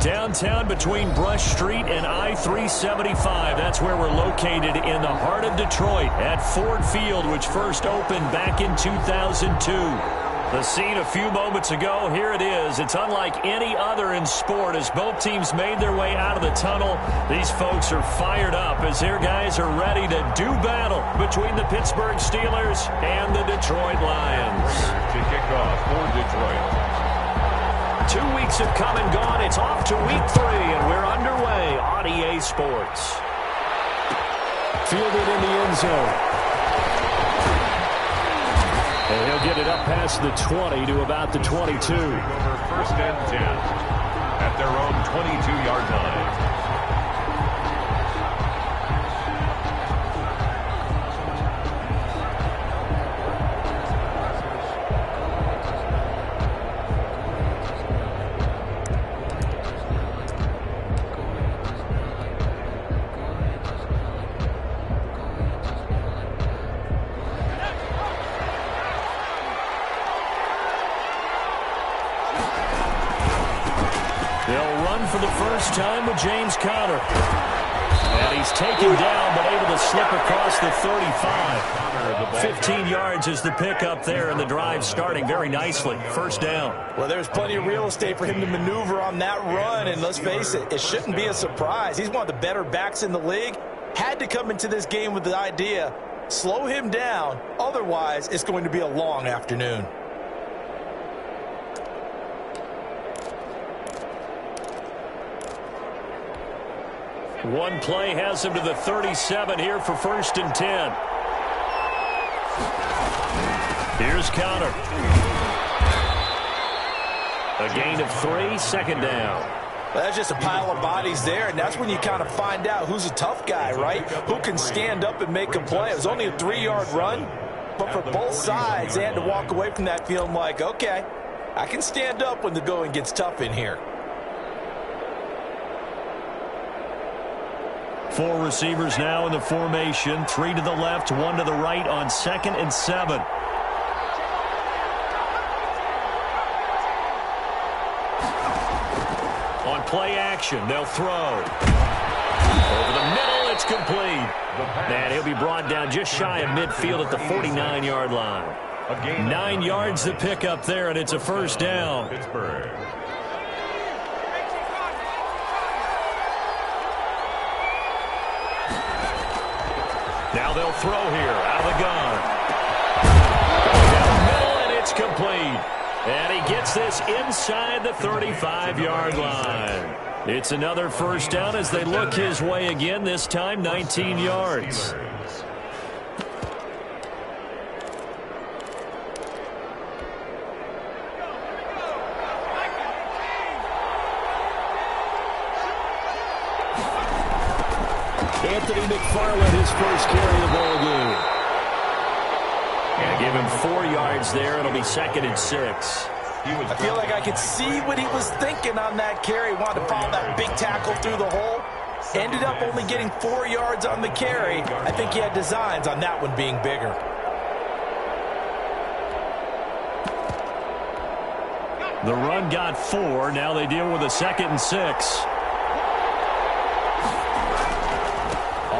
Downtown between Brush Street and I-375. That's where we're located in the heart of Detroit at Ford Field, which first opened back in 2002. The scene a few moments ago, here it is. It's unlike any other in sport as both teams made their way out of the tunnel. These folks are fired up as their guys are ready to do battle between the Pittsburgh Steelers and the Detroit Lions. To kick off for Detroit. 2 weeks have come and gone. It's off to week 3, and we're underway on EA Sports. Fielded in the end zone. And he'll get it up past the 20 to about the 22. Over first and 10 at their own 22-yard line. For the first time with James Conner. And he's taken down but able to slip across the 35. 15 yards is the pickup there, and the drive starting very nicely. First down. Well, there's plenty of real estate for him to maneuver on that run, and let's face it, it shouldn't be a surprise. He's one of the better backs in the league. Had to come into this game with the idea, slow him down, otherwise it's going to be a long afternoon. One play has him to the 37 here for first and 10. Here's Conner. A gain of 3, second down. Well, that's just a pile of bodies there, and that's when you kind of find out who's a tough guy, right? Who can stand up and make a play. It was only a 3-yard run, but for both sides, they had to walk away from that feeling like, okay, I can stand up when the going gets tough in here. 4 receivers now in the formation. 3 to the left, 1 to the right on 2nd and 7. On play action, they'll throw. Over the middle, it's complete. And he'll be brought down just shy of midfield at the 49-yard line. 9 yards the pickup there, and it's a first down. Pittsburgh. Now they'll throw here out of the gun. Down the middle, and it's complete. And he gets this inside the 35-yard line. It's another first down as they look his way again, this time 19 yards. Anthony McFarland, his first carry of the ball game. Gonna give him 4 yards there. It'll be 2nd and 6. I feel like I could see what he was thinking on that carry. Wanted to follow that big tackle through the hole. Ended up only getting 4 yards on the carry. I think he had designs on that one being bigger. The run got 4. Now they deal with a 2nd and 6.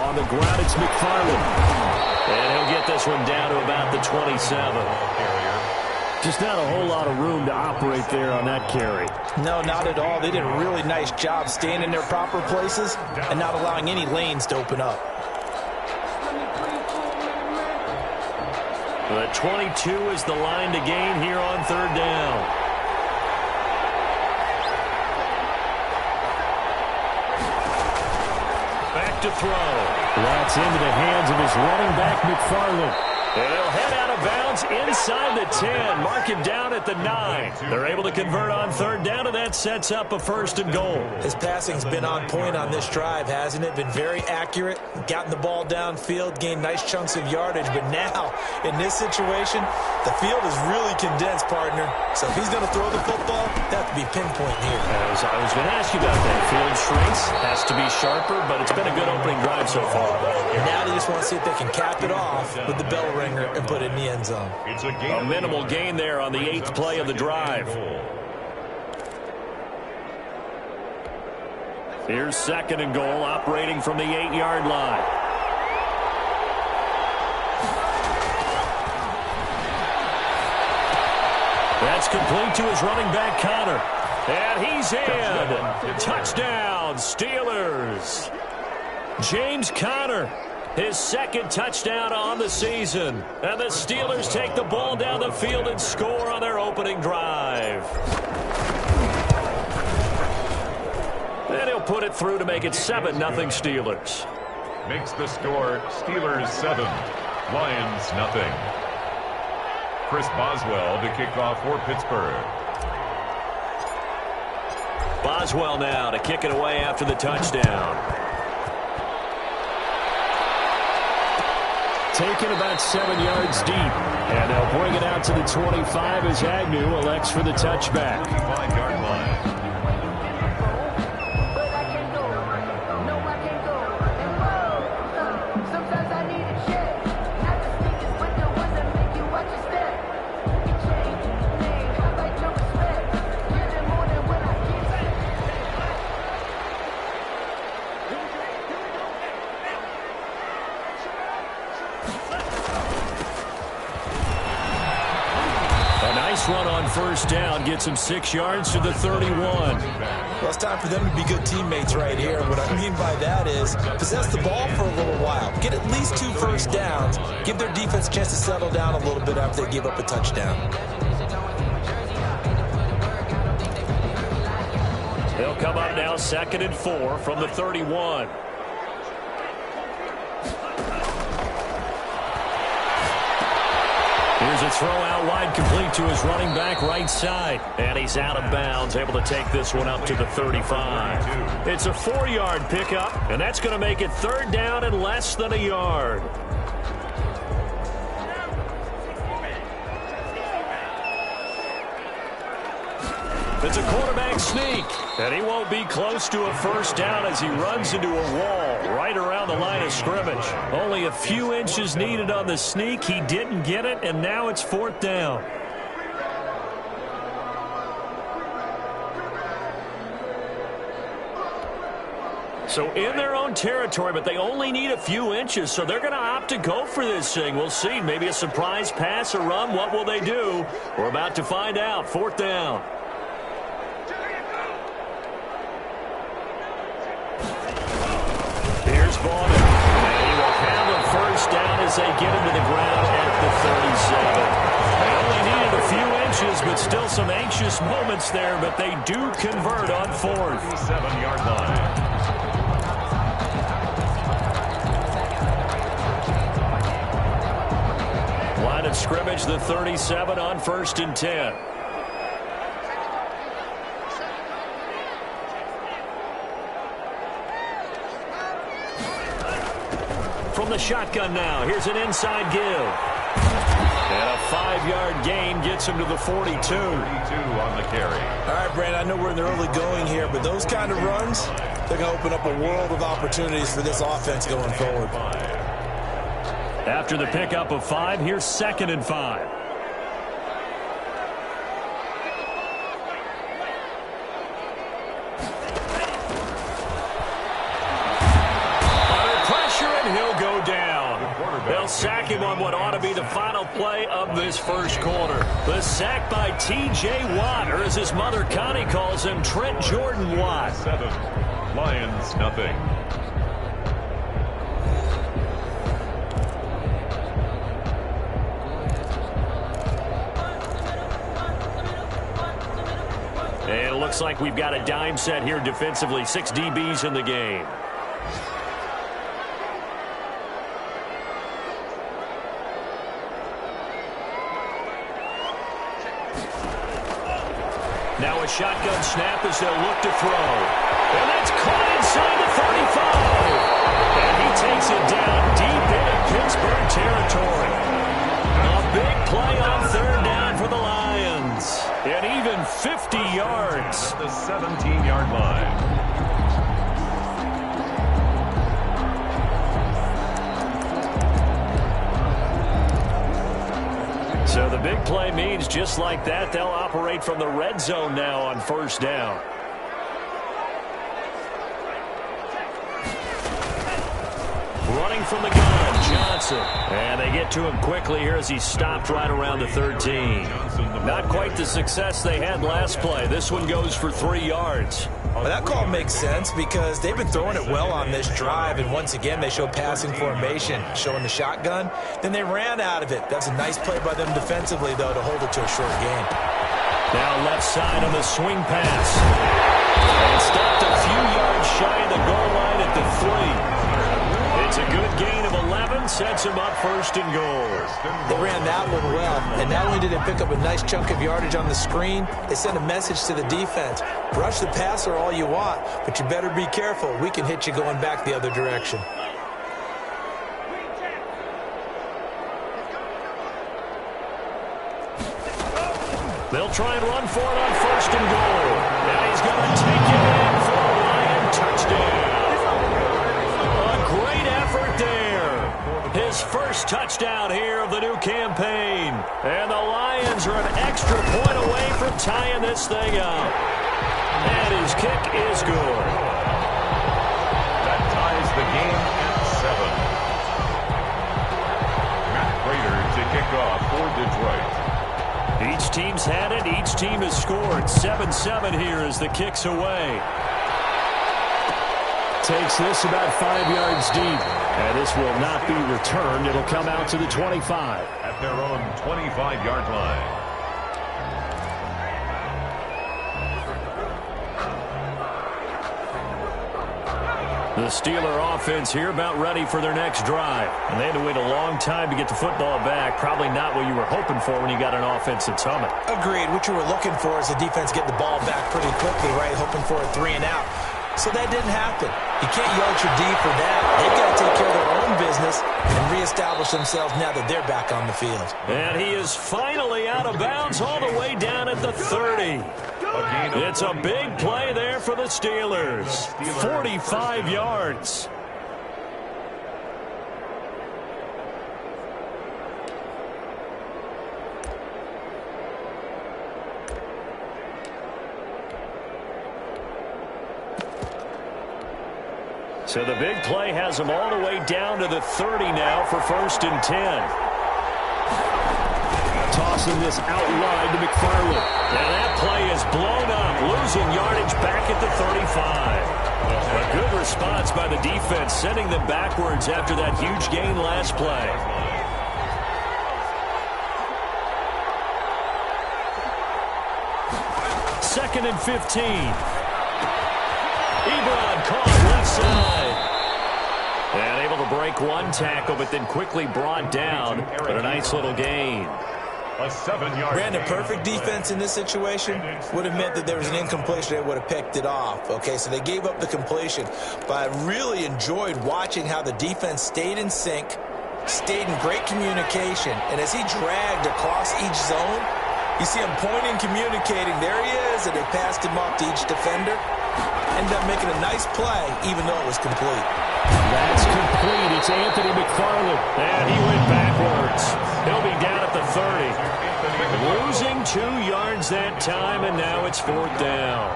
On the ground, it's McFarland. And he'll get this one down to about the 27. Just not a whole lot of room to operate there on that carry. No, not at all. They did a really nice job staying in their proper places and not allowing any lanes to open up. The 22 is the line to gain here on 3rd down. Back to throw. That's into the hands of his running back, McFarland. And he'll head out of bounds inside the 10. Mark him down at the 9. They're able to convert on 3rd down, and that sets up a 1st and goal. His passing's been on point on this drive, hasn't it? Been very accurate, gotten the ball downfield, gained nice chunks of yardage. But now, in this situation, the field is really condensed, partner. So if he's going to throw the football, that have to be pinpoint here. As I was going to ask you about that. Field shrinks, has to be sharper, but it's been a good opening drive so far. Now they just want to see if they can cap it off with the bell ringer and put it in the end zone. A minimal gain there on the 8th play of the drive. Here's 2nd and goal, operating from the 8-yard line. That's complete to his running back, Connor. And he's in. Touchdown, Steelers. James Conner, his 2nd touchdown on the season. And the Steelers take the ball down the field and score on their opening drive. And he'll put it through to make it 7-0 Steelers. Makes the score Steelers 7, Lions nothing. Chris Boswell to kick off for Pittsburgh. Boswell now to kick it away after the touchdown. Taken about 7 yards deep. And they'll bring it out to the 25 as Agnew elects for the touchback. 25-yard line. Run on first down gets him 6 yards to the 31. Well, it's time for them to be good teammates right here. What I mean by that is possess the ball for a little while. Get at least 2 first downs. Give their defense a chance to settle down a little bit after they give up a touchdown. They'll come up now 2nd and 4 from the 31. Here's a throw out wide, complete to his running back right side. And he's out of bounds, able to take this one up to the 35. It's a 4-yard pickup, and that's going to make it 3rd down and less than a yard. It's a quarterback sneak, and he won't be close to a first down as he runs into a wall right around the line of scrimmage. Only a few inches needed on the sneak. He didn't get it, and now it's 4th down. So in their own territory, but they only need a few inches, so they're going to opt to go for this thing. We'll see. Maybe a surprise pass or run. What will they do? We're about to find out. 4th down. Ball, and he will handle first down as they get him to the ground at the 37. They only needed a few inches, but still some anxious moments there, but they do convert on 4th. 7-yard line. Line of scrimmage, the 37 on 1st and 10. From the shotgun now, here's an inside give. And a 5-yard gain gets him to the 42. 32 on the carry. All right, Brandon, I know we're in the early going here, but those kind of runs, they're going to open up a world of opportunities for this offense going forward. After the pickup of 5, here's 2nd and 5. They'll sack him on what ought to be the final play of this first quarter. The sack by T.J. Watt, or as his mother Connie calls him, Trent Jordan Watt. 7, Lions nothing. And it looks like we've got a dime set here defensively. 6 DBs in the game. Now a shotgun snap as they'll look to throw. And that's caught inside the 35. And he takes it down deep into Pittsburgh territory. A big play on 3rd down for the Lions. And even 50 yards. The 17-yard line. So the big play means just like that, they'll operate from the red zone now on 1st down. Running from the gun, Johnson. And they get to him quickly here as he stopped right around the 13. Not quite the success they had last play. This one goes for 3 yards. Well, that call makes sense because they've been throwing it well on this drive, and once again they show passing formation, showing the shotgun. Then they ran out of it. That's a nice play by them defensively, though, to hold it to a short gain. Now left side on the swing pass. And stopped a few yards shy of the goal line at the 3. It's a good gain of 11, sets him up first and goal. They ran that one well, and not only did they pick up a nice chunk of yardage on the screen, they sent a message to the defense. Rush the passer all you want, but you better be careful. We can hit you going back the other direction. They'll try and run for it on first and goal. And he's going to take it in for a Lion touchdown. A great effort there. His first touchdown here of the new campaign. And the Lions are an extra point away from tying this thing up. And his kick is good. That ties the game at 7. Matt Prater to kick off for Detroit. Each team's had it. Each team has scored. 7-7 here as the kick's away. Takes this about 5 yards deep. And this will not be returned. It'll come out to the 25. At their own 25-yard line. The Steeler offense here about ready for their next drive. And they had to wait a long time to get the football back. Probably not what you were hoping for when you got an offense that's humming. Agreed. What you were looking for is the defense get the ball back pretty quickly, right? Hoping for a 3 and out. So that didn't happen. You can't yell at your D for that. They've got to take care of their own business and reestablish themselves now that they're back on the field. And he is finally out of bounds all the way down at the 30. It's a big play there for the Steelers. 45 yards. So the big play has them all the way down to the 30 now for first and 10. Tossing this out wide to McFarland. And that play is blown up, losing yardage back at the 35. A good response by the defense, sending them backwards after that huge gain last play. Second and 15. Ebron caught left side. And able to break one tackle, but then quickly brought down. But a nice little gain. A 7-yard. Brandon, perfect defense in this situation would have meant that there was an incompletion. They would have picked it off. Okay, so they gave up the completion. But I really enjoyed watching how the defense stayed in sync, stayed in great communication. And as he dragged across each zone, you see him pointing, communicating. There he is, and they passed him off to each defender. Ended up making a nice play, even though it was complete. That's complete. It's Anthony McFarland. And he went backwards. He'll be down at the 30. Losing 2 yards that time, and now it's fourth down.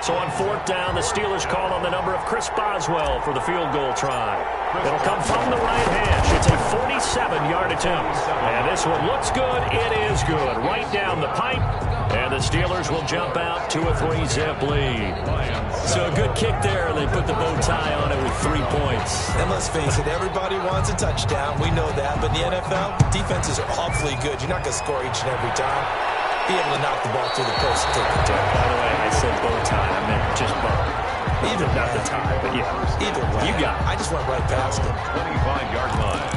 So on fourth down, the Steelers call on the number of Chris Boswell for the field goal try. It'll come from the right hash. It's a 47-yard attempt. And this one looks good. It is good. Right down the pipe. And the Steelers will jump out to a 3-zip lead. So a good kick there. They put the bow tie on it with 3 points. And let's face it, everybody wants a touchdown. We know that. But in the NFL, defenses are awfully good. You're not going to score each and every time. Be able to knock the ball through the post and take the turn. By the way, I said bow tie. I meant just bow. Either not the tie, but yeah. Either way. You got it. I just went right past him. 25-yard line.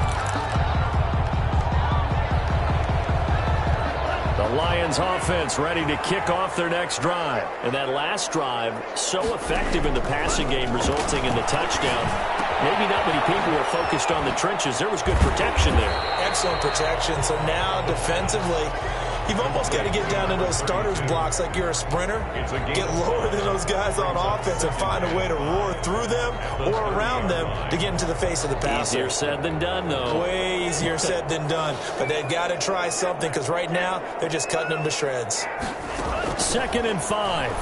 The Lions offense ready to kick off their next drive. And that last drive, so effective in the passing game, resulting in the touchdown. Maybe not many people were focused on the trenches. There was good protection there. Excellent protection. So now defensively, you've almost got to get down to those starters blocks like you're a sprinter. Get lower than those guys on offense and find a way to roar through them or around them to get into the face of the passer. Easier said than done, though. Way easier said than done. But they've got to try something because right now they're just cutting them to shreds. 2nd and 5.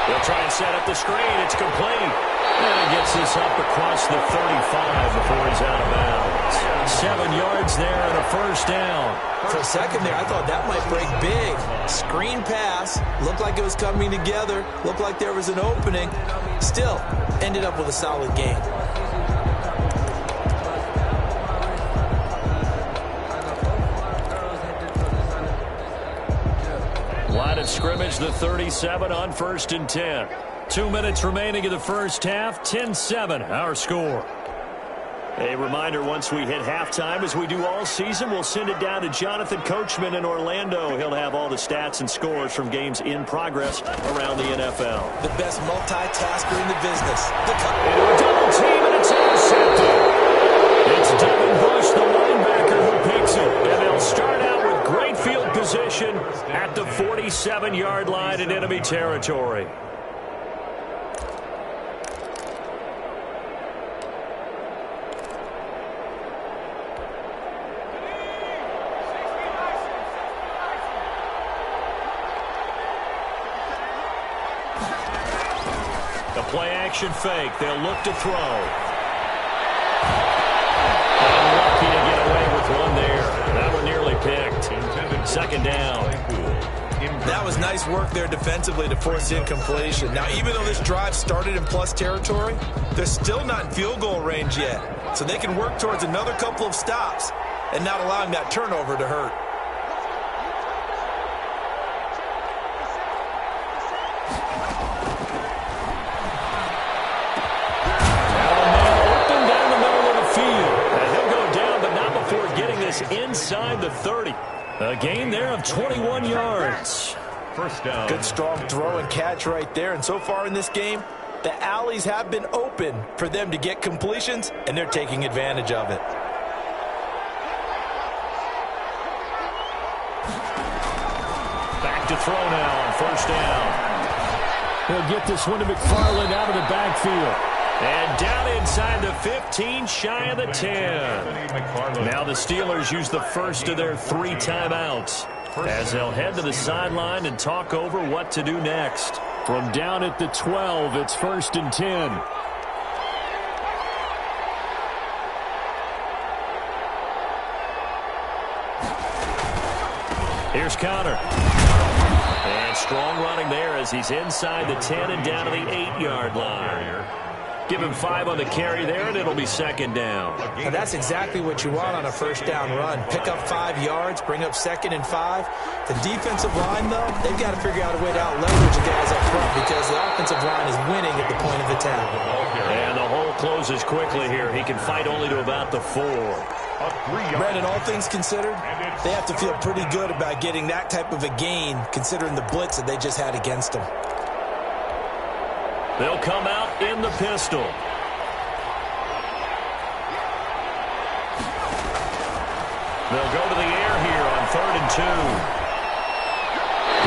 They'll try and set up the screen. It's complete. And he gets this up across the 35 before he's out of bounds. 7 yards there and a first down. For a second there, I thought that might break big. Screen pass. Looked like it was coming together. Looked like there was an opening. Still, ended up with a solid game. Line of scrimmage, the 37 on 1st and 10. 2 minutes remaining in the first half. 10-7, our score. A reminder, once we hit halftime, as we do all season, we'll send it down to Jonathan Coachman in Orlando. He'll have all the stats and scores from games in progress around the NFL. The best multitasker in the business. Into a double team, and it's intercepted. It's Devin Bush, the linebacker, who picks it. And they'll start out with great field position at the 47-yard line in enemy territory. Play-action fake. They'll look to throw. And lucky to get away with one there. That one nearly picked. 2nd down. That was nice work there defensively to force incompletion. Now, even though this drive started in plus territory, they're still not in field goal range yet. So they can work towards another couple of stops and not allowing that turnover to hurt. Inside the 30. A gain there of 21 yards. First down. Good strong throw and catch right there. And so far in this game, the alleys have been open for them to get completions, and they're taking advantage of it. Back to throw now on 1st down. He'll get this one to McFarland out of the backfield. And down inside the 15, shy of the 10. Now the Steelers use the first of their 3 timeouts as they'll head to the sideline and talk over what to do next. From down at the 12, it's 1st and 10. Here's Connor. And strong running there as he's inside the 10 and down to the 8-yard line. Give him 5 on the carry there, and it'll be 2nd down. Now that's exactly what you want on a first down run. Pick up 5 yards, bring up 2nd and 5. The defensive line, though, they've got to figure out a way to out-leverage the guys up front because the offensive line is winning at the point of attack. And the hole closes quickly here. He can fight only to about the 4. Brandon, all things considered, they have to feel pretty good about getting that type of a gain considering the blitz that they just had against them. They'll come out in the pistol. They'll go to the air here on 3rd and 2.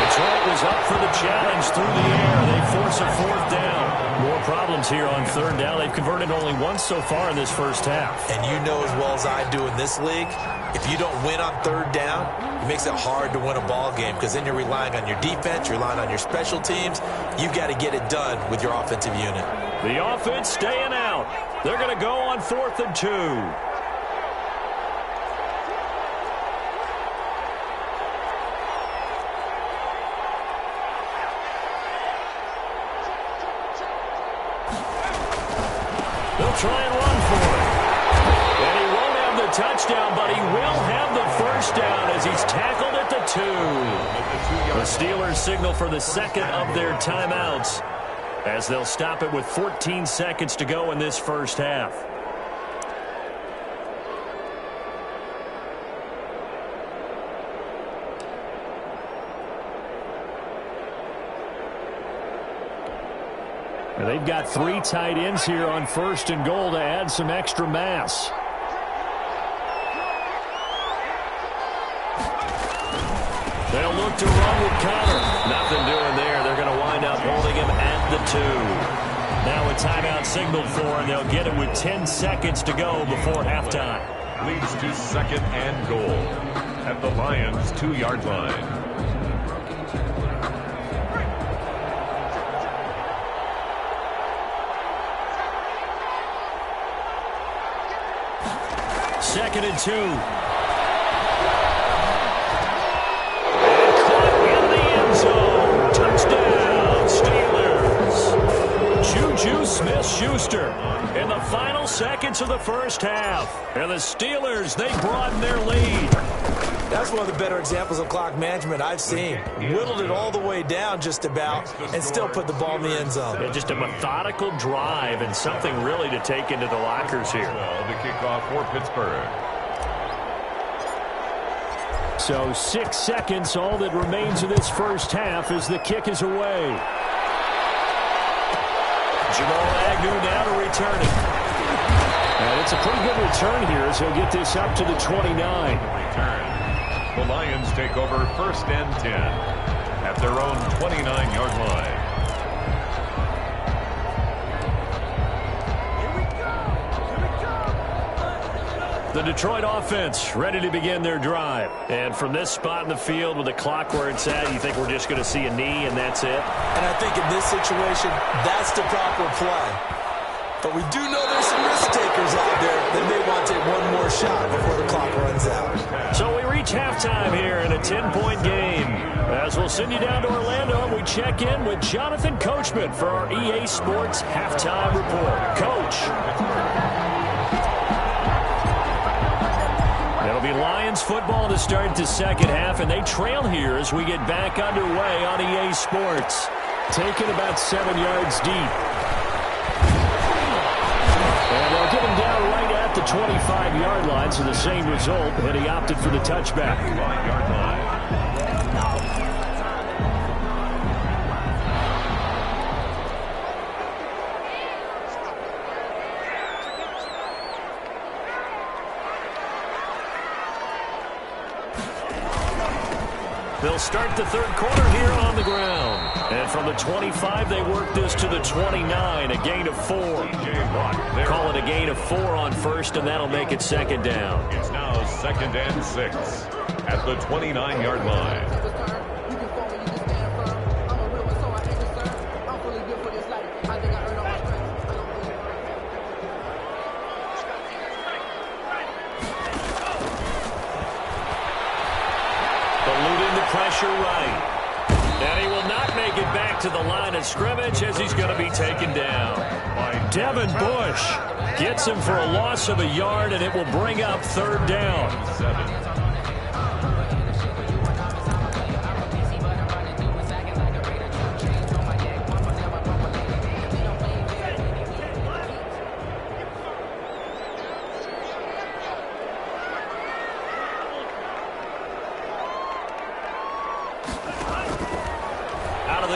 Detroit was up for the challenge through the air. They force a 4th down. More problems here on 3rd down. They've converted only once so far in this first half. And you know as well as I do in this league, if you don't win on 3rd down, it makes it hard to win a ball game because then you're relying on your defense, you're relying on your special teams. You've got to get it done with your offensive unit. The offense staying out. They're going to go on 4th and 2. They'll try and run for it. And he won't have the touchdown, but he will have the first down as he's tackled at the 2. The Steelers signal for the 2nd of their timeouts as they'll stop it with 14 seconds to go in this first half. And they've got 3 tight ends here on 1st and goal to add some extra mass. They'll look to run with Connor. Nothing doing there. They're going to wind up holding him at the 2. Now a timeout signaled for, and they'll get it with 10 seconds to go before halftime. Leads to 2nd and goal at the Lions' 2-yard line. 2nd and 2. And caught in the end zone. Touchdown, Steelers. Juju Smith-Schuster in the final seconds of the first half. And the Steelers, they broaden their lead. That's one of the better examples of clock management I've seen. Whittled it all the way down just about and still put the ball in the end zone. Yeah, just a methodical drive and something really to take into the lockers here. The kickoff for Pittsburgh. So 6 seconds, all that remains of this first half as the kick is away. Jamal Agnew now to return it. And it's a pretty good return here as he'll get this up to the 29. Return. The Lions take over 1st and 10 at their own 29-yard line. The Detroit offense ready to begin their drive. And from this spot in the field with the clock where it's at, you think we're just going to see a knee and that's it? And I think in this situation, that's the proper play. But we do know there's some risk takers out there that may want to take one more shot before the clock runs out. So we reach halftime here in a 10-point game. As we'll send you down to Orlando, and we check in with Jonathan Coachman for our EA Sports Halftime Report. Coach. It'll be Lions football to start the second half, and they trail here as we get back underway on EA Sports. Taken about 7 yards deep. And they'll get him down right at the 25-yard line, so the same result, and he opted for the touchback. 25-yard line. They'll start the third quarter here on the ground. And from the 25, they work this to the 29, a gain of 4. Call it a gain of 4 on first, and that'll make it second down. It's now 2nd and 6 at the 29-yard line. Pressure right. And he will not make it back to the line of scrimmage as he's going to be taken down. Devin Bush gets him for a loss of a yard, and it will bring up third down.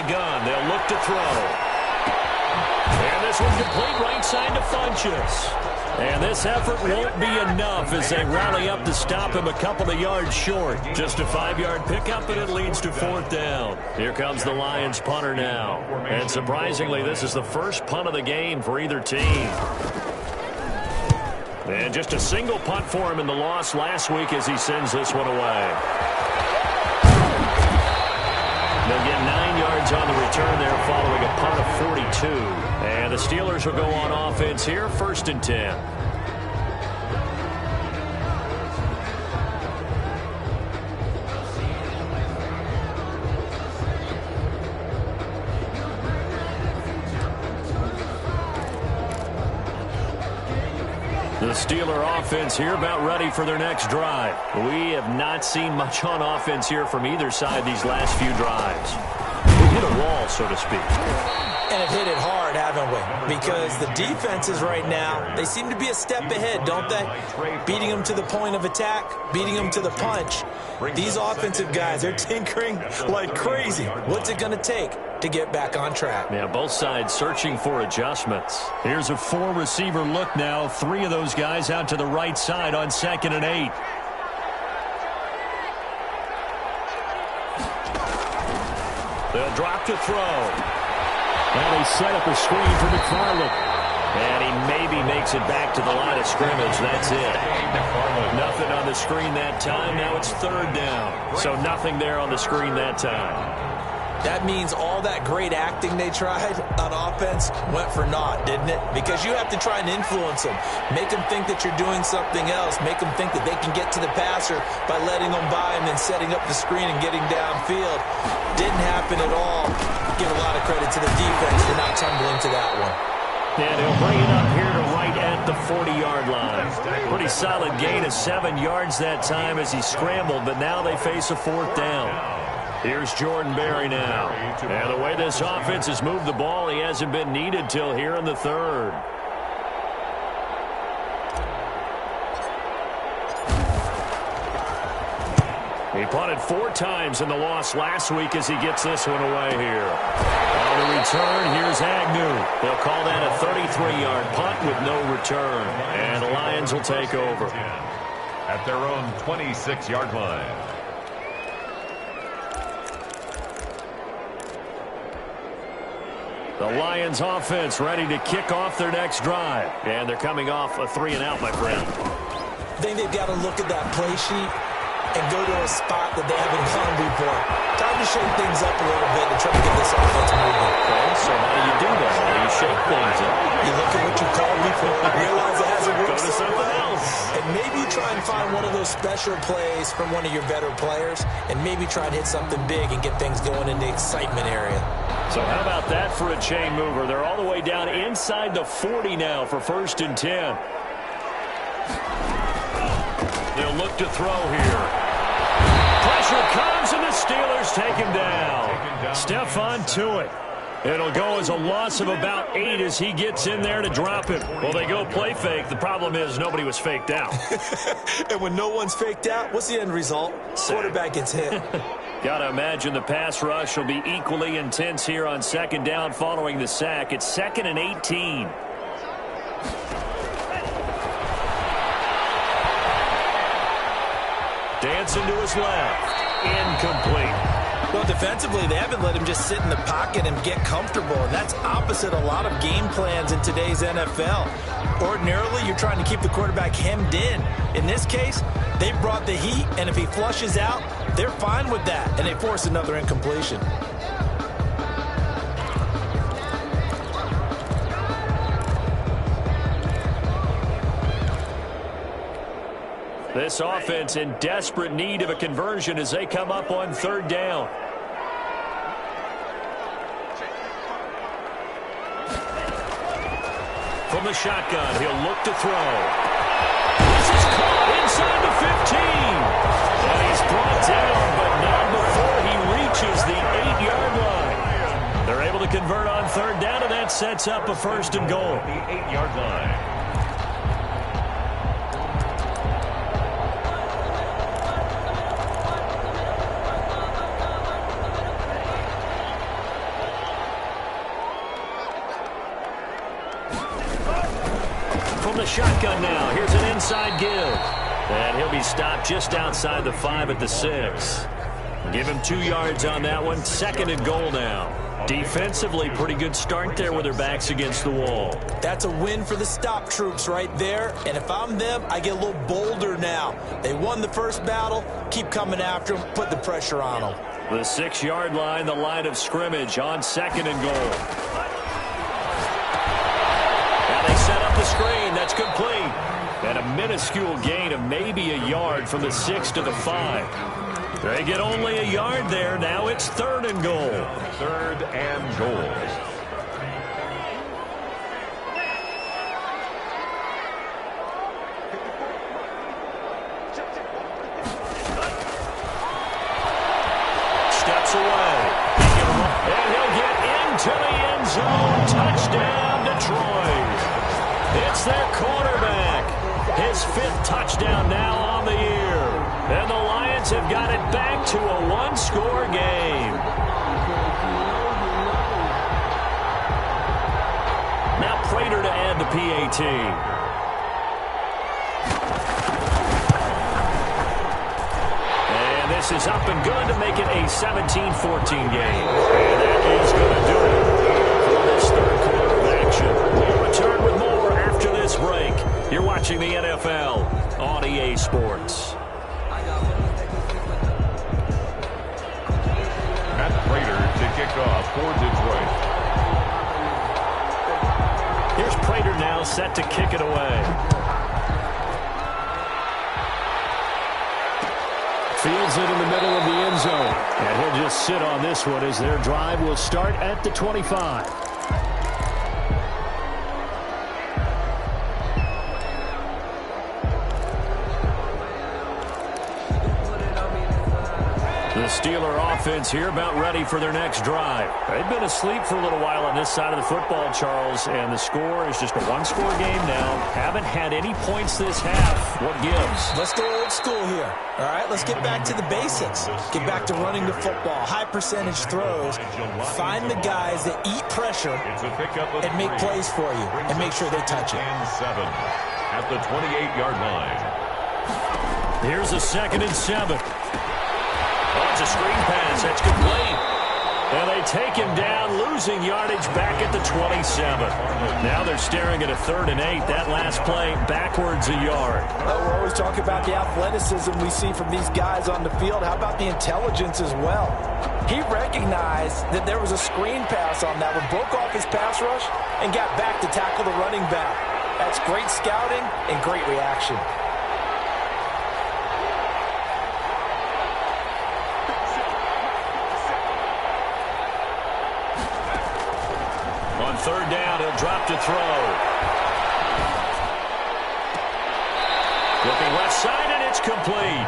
Gun. They'll look to throw. And this one complete right side to Funchess. And this effort won't be enough as they rally up to stop him a couple of yards short. Just a 5-yard pickup, and it leads to fourth down. Here comes the Lions punter now. And surprisingly, this is the first punt of the game for either team. And just a single punt for him in the loss last week as he sends this one away. They'll get 9 yards on the return there following a punt of 42. And the Steelers will go on offense here, 1st and 10. The Steeler offense here about ready for their next drive. We have not seen much on offense here from either side these last few drives. We hit a wall, so to speak. And have hit it hard, haven't we? Because the defenses right now, they seem to be a step ahead, don't they? Beating them to the point of attack, beating them to the punch. These offensive guys, they're tinkering like crazy. What's it going to take to get back on track? Yeah, both sides searching for adjustments. Here's a 4-receiver look now. 3 of those guys out to the right side on 2nd and 8. They'll drop to throw. And they set up a screen for McFarland. And he maybe makes it back to the line of scrimmage. That's it. Nothing on the screen that time. Now it's third down. So nothing there on the screen that time. That means all that great acting they tried on offense went for naught, didn't it? Because you have to try and influence them. Make them think that you're doing something else. Make them think that they can get to the passer by letting them by and then setting up the screen and getting downfield. Didn't happen at all. Give a lot of credit to the defense for not tumbling to that one. And he'll bring it up here to right at the 40-yard line. Pretty solid gain of 7 yards that time as he scrambled, but now they face a 4th down. Here's Jordan Berry now. And the way this offense has moved the ball, he hasn't been needed till here in the 3rd. He punted 4 times in the loss last week as he gets this one away here. On the return, here's Agnew. They'll call that a 33-yard punt with no return. And the Lions will take over. At their own 26-yard line. The Lions offense ready to kick off their next drive. And they're coming off a 3-and-out, my friend. I think they've got to look at that play sheet and go to a spot that they haven't gone before. Time to shake things up a little bit to try to get this offense moving. Okay, so how do you do that? How do you shake things up? You look at what you called before, realize it hasn't worked. Go to something else. And maybe you try and find one of those special plays from one of your better players, and maybe try and hit something big and get things going in the excitement area. So how about that for a chain mover? They're all the way down inside the 40 now for 1st and 10. They'll look to throw here. Pressure comes, and the Steelers take him down. Stephon Tuitt. It'll go as a loss of about 8 as he gets in there to drop him. Well, they go play fake. The problem is nobody was faked out. And when no one's faked out, what's the end result? Quarterback gets hit. Got to imagine the pass rush will be equally intense here on 2nd down following the sack. It's 2nd and 18. Dancing to his left. Incomplete. Well, defensively, they haven't let him just sit in the pocket and get comfortable, and that's opposite a lot of game plans in today's NFL. Ordinarily, you're trying to keep the quarterback hemmed in. In this case, they brought the heat, and if he flushes out, they're fine with that, and they force another incompletion. This offense in desperate need of a conversion as they come up on 3rd down. From the shotgun, he'll look to throw. This is caught inside the 15. And he's brought down, but not before he reaches the 8-yard line. They're able to convert on 3rd down, and that sets up a 1st and goal. The 8-yard line. From the shotgun now, here's an inside give. And he'll be stopped just outside the 5 at the 6. Give him 2 yards on that one. 2nd and goal now. Defensively, pretty good start there with their backs against the wall. That's a win for the stop troops right there. And if I'm them, I get a little bolder now. They won the first battle. Keep coming after them. Put the pressure on them. The 6-yard line, the line of scrimmage on 2nd and goal. Now they set up the screen. That's complete. And a minuscule gain of maybe a yard from the 6 to the 5. They get only a yard there. Now it's 3rd and goal. 3rd and goal. Steps away. And he'll get into the end zone. Touchdown, Detroit. It's their quarterback. His 5th touchdown now on the year. And the Lions have got it back to a 1-score game. Now Prater to add the PAT. And this is up and good to make it a 17-14 game. And that is going to do it for this 3rd quarter of action. We'll return with more after this break. You're watching the NFL on EA Sports. Matt Prater to now set to kick it away. Fields it in the middle of the end zone. And he'll just sit on this one as their drive will start at the 25. The Steeler offense here about ready for their next drive. They've been asleep for a little while on this side of the football, Charles, and the score is just a one-score game now. Haven't had any points this half. What gives? Let's go old school here. All right, let's get back to the basics. Get back to running the football, high percentage throws. Find the guys that eat pressure and make plays for you and make sure they touch it. 7 at the 28-yard line. Here's a 2nd and 7. Oh, it's a screen pass. That's complete. And they take him down, losing yardage back at the 27. Now they're staring at a 3rd and 8. That last play backwards a yard. We're always talking about the athleticism we see from these guys on the field. How about the intelligence as well? He recognized that there was a screen pass on that one, broke off his pass rush, and got back to tackle the running back. That's great scouting and great reaction. On 3rd down, he'll drop to throw. Looking left side, and it's complete.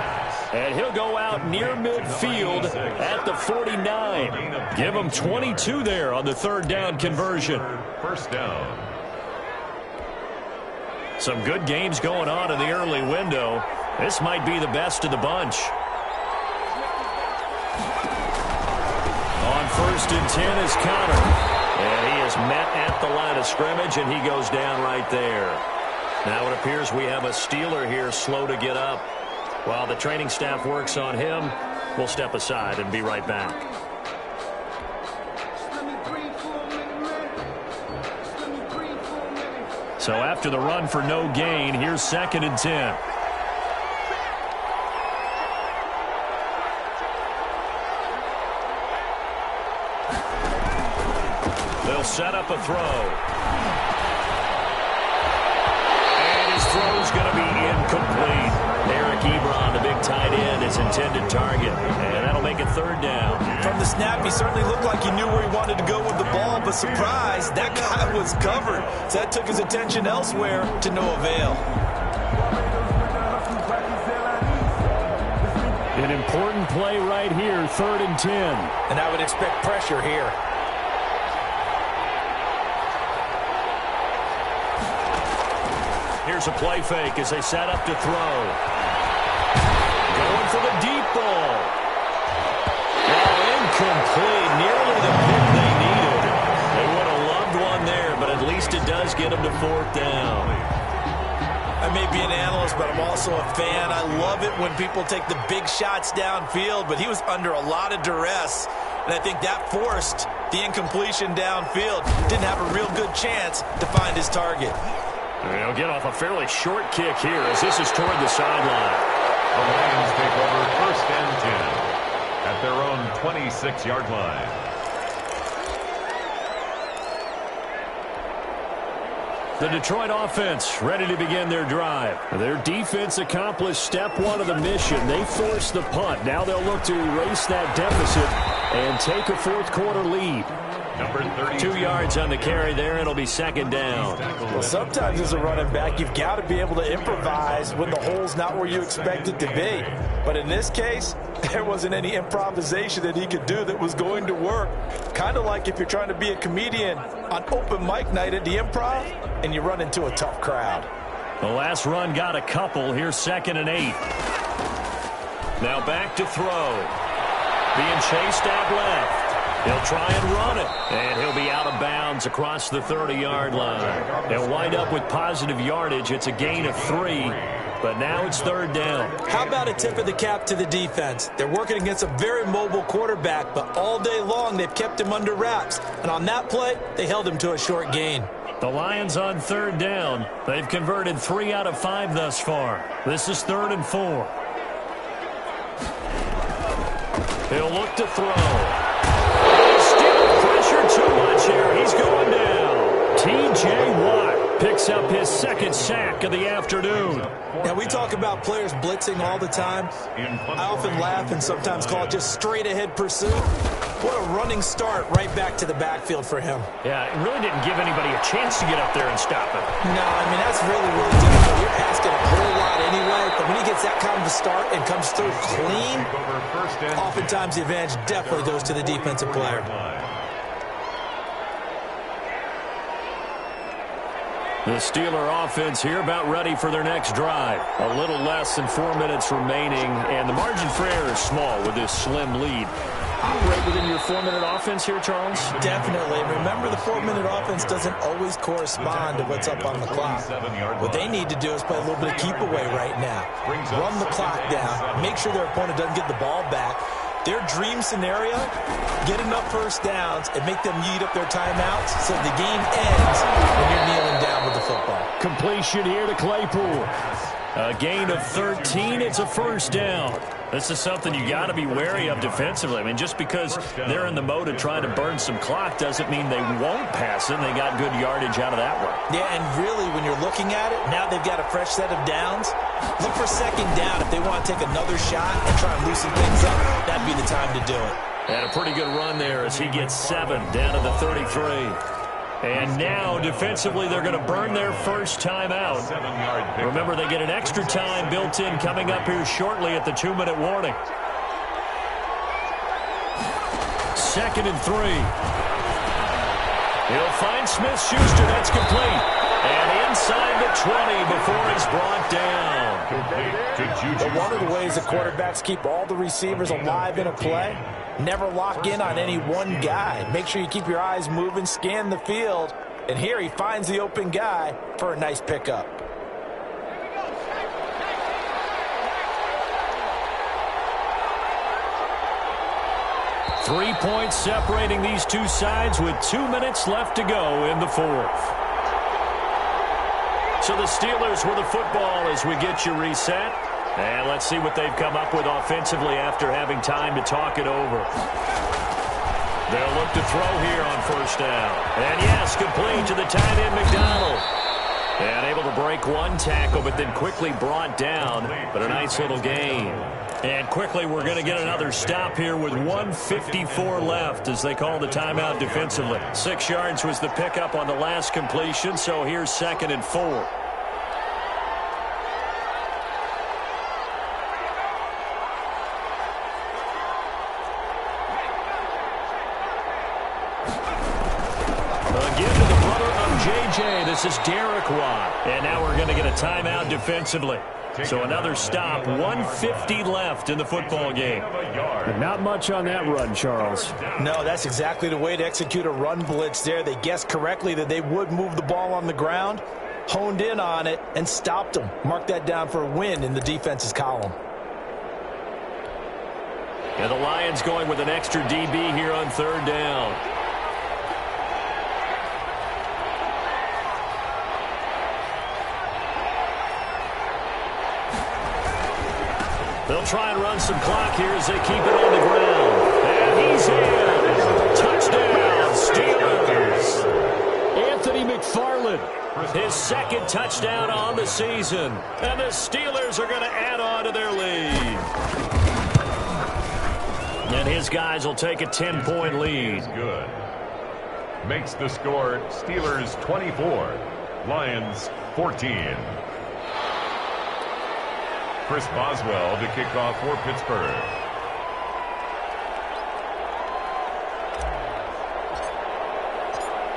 And he'll go out near midfield at the 49. Give him 22 there on the 3rd down conversion. 1st down. Some good games going on in the early window. This might be the best of the bunch. On 1st and 10 is Connor. And he is met at the line of scrimmage, and he goes down right there. Now it appears we have a Steeler here slow to get up. While the training staff works on him, we'll step aside and be right back. So after the run for no gain, here's 2nd and 10. They'll set up a throw. And his throw's going to be incomplete. Eric Ebron, the big tight end, his intended target. And that'll make it 3rd down. From the snap, he certainly looked like he knew where he wanted to go with the ball, but surprise, that guy was covered. So that took his attention elsewhere to no avail. An important play right here, 3rd and 10. And I would expect pressure here. Here's a play fake as they set up to throw. Going for the deep ball. Well, incomplete. Nearly the pick they needed. They would have loved one there, but at least it does get them to 4th down. I may be an analyst, but I'm also a fan. I love it when people take the big shots downfield, but he was under a lot of duress, and I think that forced the incompletion downfield. Didn't have a real good chance to find his target. They'll get off a fairly short kick here as this is toward the sideline. The Lions take over 1st and 10 at their own 26-yard line. The Detroit offense ready to begin their drive. Their defense accomplished step 1 of the mission. They forced the punt. Now they'll look to erase that deficit and take a 4th quarter lead. Number 32. 2 yards on the carry there. It'll be 2nd down. Well, sometimes as a running back, you've got to be able to improvise when the hole's not where you expect it to be. But in this case, there wasn't any improvisation that he could do that was going to work. Kind of like if you're trying to be a comedian on open mic night at the Improv and you run into a tough crowd. The last run got a couple. Here's 2nd and 8. Now back to throw. Being chased out left. He'll try and run it, and he'll be out of bounds across the 30-yard line. They'll wind up with positive yardage. It's a gain of 3, but now it's 3rd down. How about a tip of the cap to the defense? They're working against a very mobile quarterback, but all day long they've kept him under wraps. And on that play, they held him to a short gain. The Lions on 3rd down. They've converted 3 out of 5 thus far. This is 3rd and 4. He'll look to throw. Still pressure too much here. He's going down. T.J. Watt picks picks up his second sack of the afternoon. Now, we talk about players blitzing all the time. I often laugh and sometimes call it just straight-ahead pursuit. What a running start right back to the backfield for him. Yeah, it really didn't give anybody a chance to get up there and stop him. No, I mean, that's really, really difficult. You're asking a whole lot anyway, but when he gets that kind of a start and comes through clean, oftentimes the advantage definitely goes to the defensive player. The Steeler offense here about ready for their next drive. A little less than 4 minutes remaining, and the margin for error is small with this slim lead. Operate within your 4-minute offense here, Charles? Definitely. Remember, the 4-minute offense doesn't always correspond to what's up on the clock. What they need to do is play a little bit of keep away right now. Run the clock down. Make sure their opponent doesn't get the ball back. Their dream scenario, get enough first downs and make them eat up their timeouts so the game ends when you're kneeling down with the football. Completion here to Claypool. A gain of 13, it's a first down. This is something you got to be wary of defensively. I mean, just because they're in the mode of trying to burn some clock doesn't mean they won't pass it. They got good yardage out of that one. Yeah, and really, when you're looking at it, now they've got a fresh set of downs. Look for second down. If they want to take another shot and try and loosen things up, that'd be the time to do it. And a pretty good run there as he gets 7 down to the 33. And now, defensively, they're going to burn their first time out. Remember, they get an extra time built in coming up here shortly at the 2-minute warning. 2nd and 3. He'll find Smith-Schuster. That's complete. And inside the 20 before he's brought down. But one of the ways the quarterbacks keep all the receivers alive in a play, never lock in on any one guy. Make sure you keep your eyes moving, scan the field. And here he finds the open guy for a nice pickup. Three points separating these two sides with 2 minutes left to go in the fourth. So the Steelers with the football as we get you reset. And let's see what they've come up with offensively after having time to talk it over. They'll look to throw here on first down. And yes, complete to the tight end McDonald. And able to break one tackle, but then quickly brought down. But a nice little gain. And quickly we're going to get another stop here with 1:54 left as they call the timeout defensively. 6 yards was the pickup on the last completion, so here's 2nd and 4. Again to the brother of J.J. This is Derek Watt. And now we're going to get a timeout defensively. So another stop, 1:50 left in the football game. Not much on that run, Charles. No, that's exactly the way to execute a run blitz there. They guessed correctly that they would move the ball on the ground, honed in on it, and stopped them. Mark that down for a win in the defense's column. And the Lions going with an extra DB here on 3rd down. They'll try and run some clock here as they keep it on the ground. And he's in. Touchdown, Steelers. Anthony McFarland, his 2nd touchdown on the season. And the Steelers are going to add on to their lead. And his guys will take a 10-point lead. Good. Makes the score Steelers 24, Lions 14. Chris Boswell to kick off for Pittsburgh.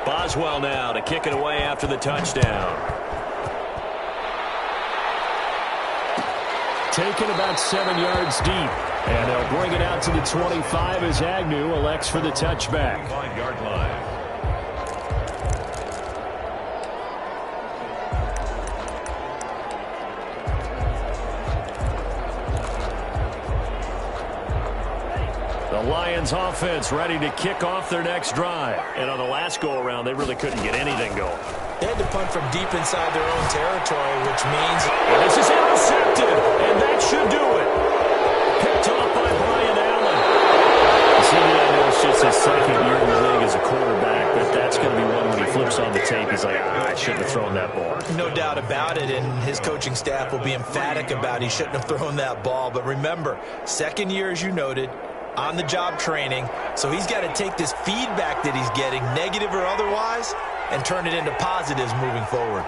Boswell now to kick it away after the touchdown. Taken about 7 yards deep. And they'll bring it out to the 25 as Agnew elects for the touchback. 5-yard line. The Lions offense ready to kick off their next drive. And on the last go-around, they really couldn't get anything going. They had to punt from deep inside their own territory, which means... And this is intercepted, and that should do it. Picked off by Brian Allen. just his second year in the league as a quarterback, but that's going to be one when he flips on the tape. He's like, I shouldn't have thrown that ball. No doubt about it, and his coaching staff will be emphatic about he shouldn't have thrown that ball. But remember, second year, as you noted, on-the-job training, so he's got to take this feedback that he's getting, negative or otherwise, and turn it into positives moving forward.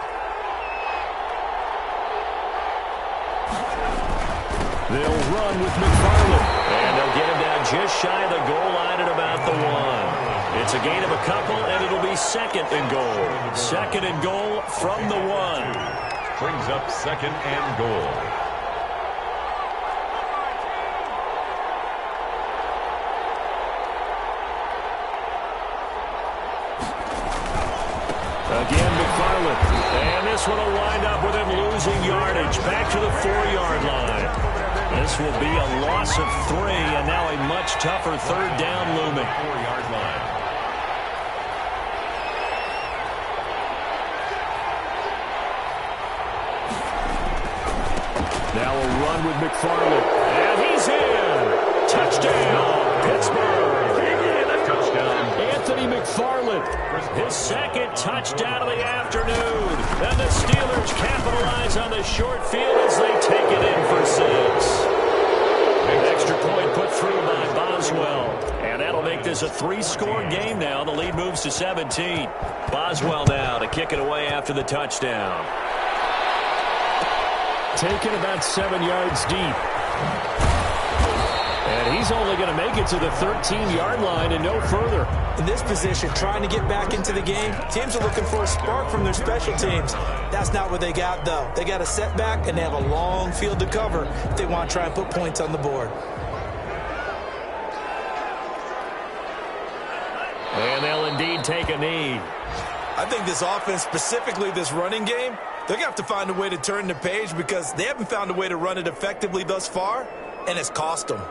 They'll run with McFarland, and they'll get him down just shy of the goal line at about the 1. It's a gain of a couple, and it'll be second and goal. Second and goal from the 1. Brings up second and goal. Again, McFarland. And this one will wind up with him losing yardage back to the 4-yard line. This will be a loss of 3, and now a much tougher third down looming. 4-yard line. Now a run with McFarland. And he's in. Touchdown, Pittsburgh. Touchdown. Anthony McFarland, his second touchdown of the afternoon. And the Steelers capitalize on the short field as they take it in for 6. An extra point put through by Boswell. And that'll make this a 3-score game now. The lead moves to 17. Boswell now to kick it away after the touchdown. Taken about 7 yards deep. And he's only going to make it to the 13-yard line and no further. In this position, trying to get back into the game, teams are looking for a spark from their special teams. That's not what they got, though. They got a setback, and they have a long field to cover if they want to try and put points on the board. And they'll indeed take a knee. I think this offense, specifically this running game, they're going to have to find a way to turn the page because they haven't found a way to run it effectively thus far, and it's cost them.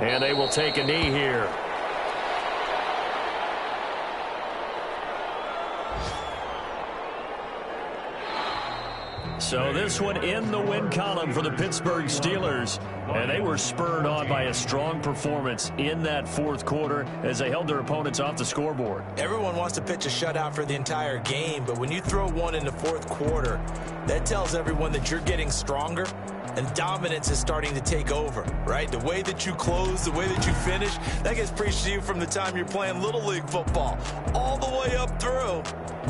And they will take a knee here. So this one in the win column for the Pittsburgh Steelers. And they were spurred on by a strong performance in that fourth quarter as they held their opponents off the scoreboard. Everyone wants to pitch a shutout for the entire game, but when you throw one in the fourth quarter, that tells everyone that you're getting stronger and dominance is starting to take over, right? The way that you close, the way that you finish, that gets preached to you from the time you're playing Little League football all the way up through.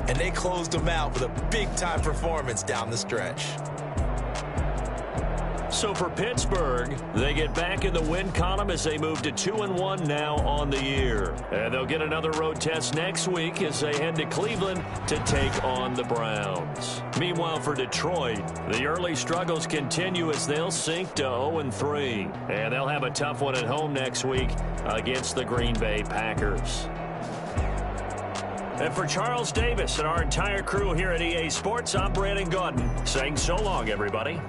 And they closed them out with a big-time performance down the stretch. So for Pittsburgh, they get back in the win column as they move to 2-1 now on the year. And they'll get another road test next week as they head to Cleveland to take on the Browns. Meanwhile, for Detroit, the early struggles continue as they'll sink to 0-3. And they'll have a tough one at home next week against the Green Bay Packers. And for Charles Davis and our entire crew here at EA Sports, I'm Brandon Gaudin saying so long, everybody.